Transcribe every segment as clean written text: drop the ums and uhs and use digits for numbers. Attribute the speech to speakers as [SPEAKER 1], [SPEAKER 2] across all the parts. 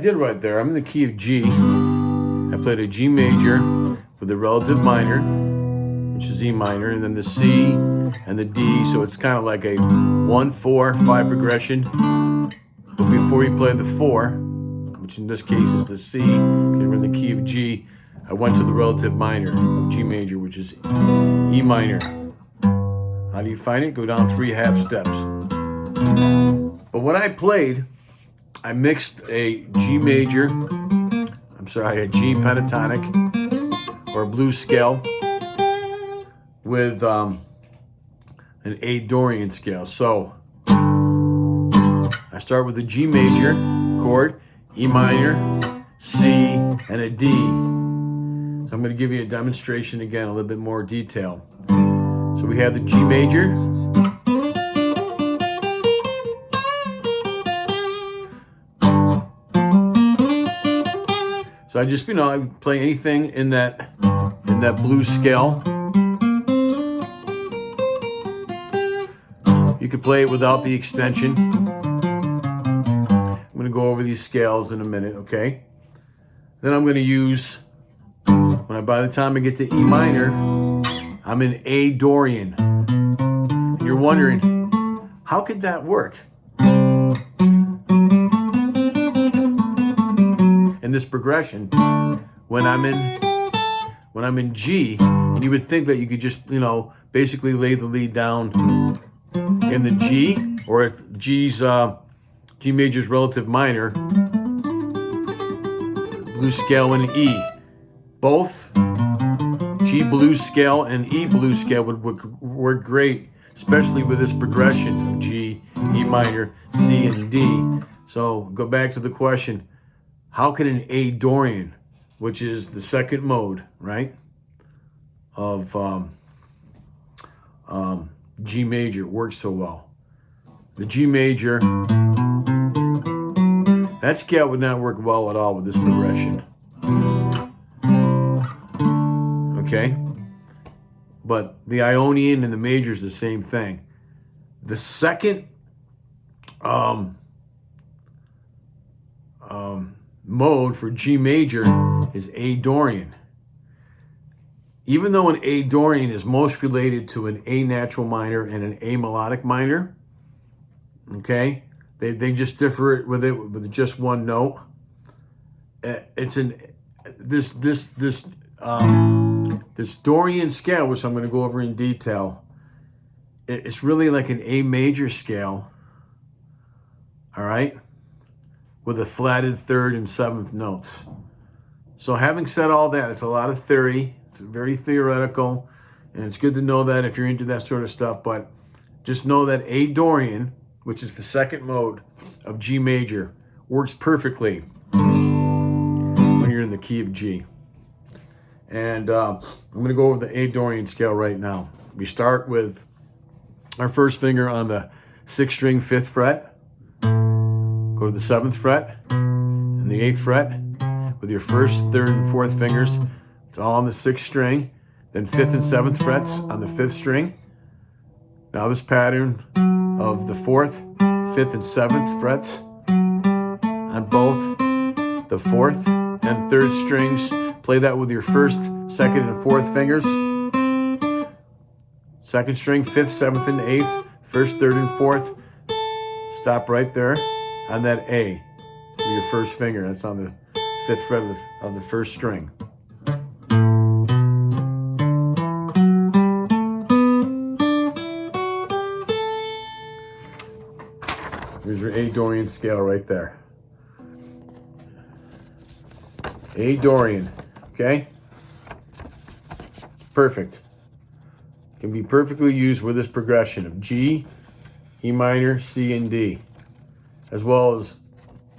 [SPEAKER 1] did right there. I'm in the key of G. I played a G major with the relative minor, which is E minor, and then the C and the D. So it's kind of like a 1-4-5 progression. But before you play the 4, which in this case is the C, because we're in the key of G, I went to the relative minor of G major, which is E minor. How do you find it? Go down 3 half steps. But when I played, I mixed a G major, a G pentatonic or a blues scale with an A Dorian scale. So I start with a G major chord, E minor, C, and a D. So I'm going to give you a demonstration again, a little bit more detail. So we have the G major. So I just, I play anything in that blues scale. You could play it without the extension. I'm going to go over these scales in a minute, okay? Then I'm going to use, by the time I get to E minor, I'm in A Dorian. And you're wondering, how could that work? In this progression, when I'm in G, and you would think that you could just, basically lay the lead down in the G, or if G major's relative minor, blues scale and E. Both G blues scale and E blues scale would work great, especially with this progression of G, E minor, C, and D. So go back to the question, how can an A Dorian, which is the second mode, right, of G major, work so well? The G major, that scale would not work well at all with this progression. Okay? But the Ionian and the major is the same thing. The second mode for G major is A Dorian. Even though an A Dorian is most related to an A natural minor and an A melodic minor, okay, they just differ with just one note. It's this Dorian scale, which I'm going to go over in detail. It's really like an A major scale, all right, with a flatted third and seventh notes. So having said all that, it's a lot of theory. It's very theoretical, and it's good to know that if you're into that sort of stuff. But just know that A Dorian, which is the second mode of G major, works perfectly when you're in the key of G. And I'm going to go over the A Dorian scale right now. We start with our first finger on the 6th string, 5th fret. Go to the 7th fret and the 8th fret with your 1st, 3rd, and 4th fingers. It's all on the 6th string. Then 5th and 7th frets on the 5th string. Now this pattern of the 4th, 5th, and 7th frets on both the 4th and 3rd strings. Play that with your 1st, 2nd, and 4th fingers. 2nd string, 5th, 7th, and 8th. 1st, 3rd, and 4th. Stop right there on that A with your 1st finger. That's on the 5th fret of the 1st string. Here's your A Dorian scale right there. A Dorian, okay? It's perfect. Can be perfectly used with this progression of G, E minor, C, and D, as well as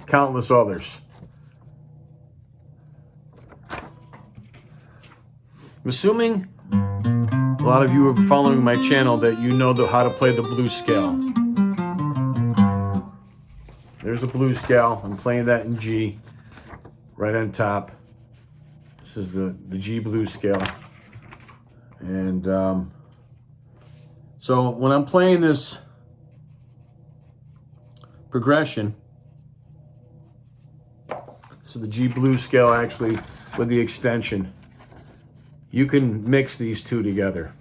[SPEAKER 1] countless others. I'm assuming a lot of you are following my channel that you know how to play the blues scale. There's a blues scale. I'm playing that in G, right on top. This is the G blues scale. And so when I'm playing this So the G blues scale actually with the extension. You can mix these two together.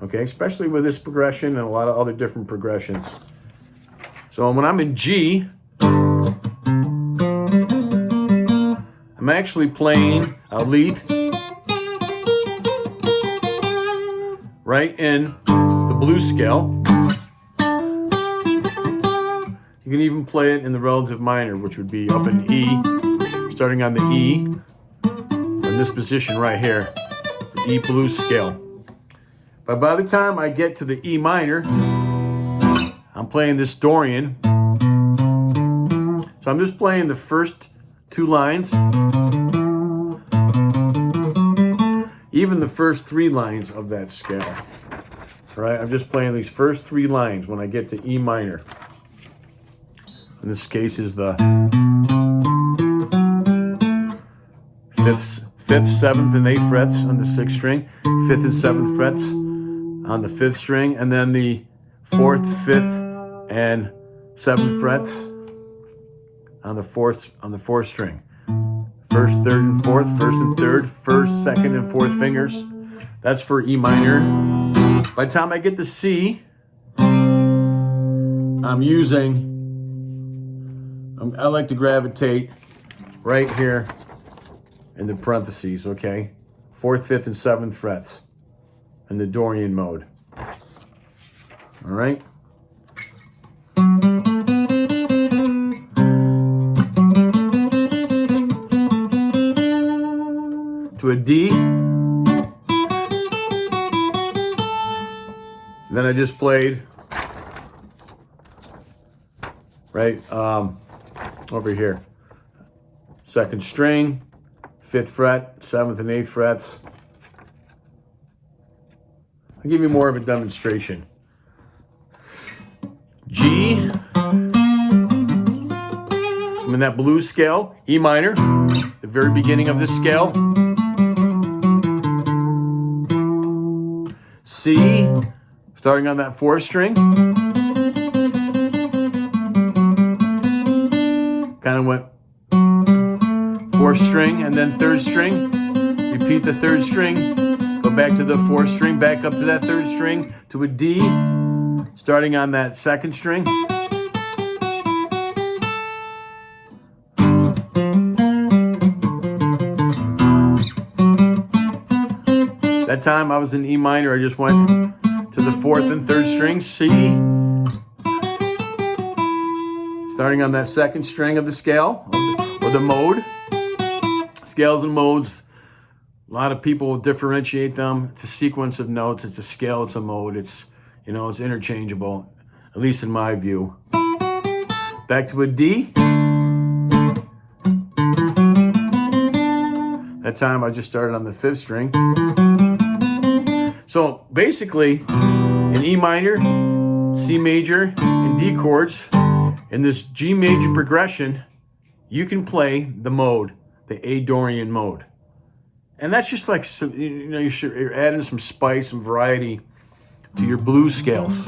[SPEAKER 1] Okay, especially with this progression and a lot of other different progressions. So when I'm in G, I'm actually playing a lead right in the blues scale. You can even play it in the relative minor, which would be up in E, starting on the E, in this position right here, the E blues scale. But by the time I get to the E minor, I'm playing this Dorian. So I'm just playing the first two lines, even the first three lines of that scale. Right? I'm just playing these first three lines when I get to E minor. In this case is the fifth, seventh, and eighth frets on the sixth string, fifth and seventh frets on the fifth string, and then the fourth, fifth, and seventh frets on the fourth string. First, third, and fourth, first and third, first, second, and fourth fingers. That's for E minor. By the time I get to C, I like to gravitate right here in the parentheses, okay? Fourth, fifth, and seventh frets in the Dorian mode. All right? To a D. Then I just played right over here. Second string, fifth fret, seventh and eighth frets. I'll give you more of a demonstration. G, I'm in that blues scale, E minor, the very beginning of this scale. C, starting on that fourth string. Kind of went fourth string and then third string. Repeat the third string. Go back to the fourth string, back up to that third string, to a D, starting on that second string. That time I was in E minor, I just went to the fourth and third string, C, starting on that second string of the scale, or the mode. Scales and modes, a lot of people will differentiate them. It's a sequence of notes, it's a scale, it's a mode, it's interchangeable, at least in my view. Back to a D. That time I just started on the fifth string. So basically, in E minor, C major, and D chords, in this G major progression, you can play the mode, the A Dorian mode. And that's just like, you're adding some spice and variety to your blues scales.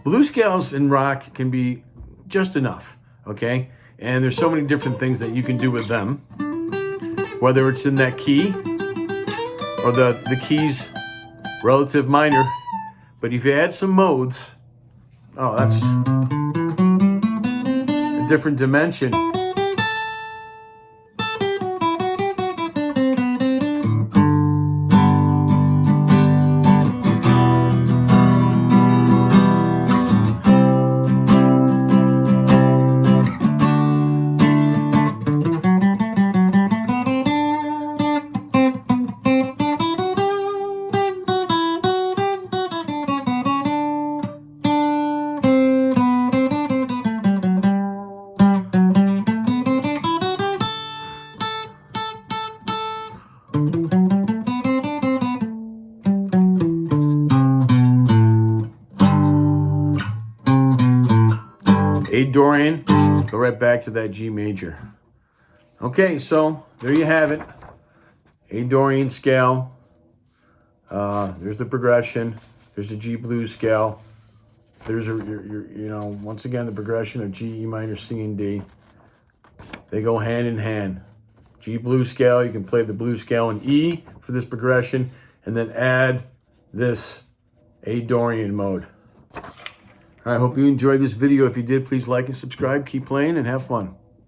[SPEAKER 1] Blues scales in rock can be just enough, okay? And there's so many different things that you can do with them, whether it's in that key or the keys relative minor. But if you add some modes, oh, that's a different dimension. A Dorian, go right back to that G major. Okay, so there you have it. A Dorian scale. There's the progression. There's the G blues scale. There's once again the progression of G, E minor, C, and D. They go hand in hand. G blues scale, you can play the blues scale in E for this progression, and then add this A Dorian mode. I hope you enjoyed this video. If you did, please like and subscribe. Keep playing and have fun.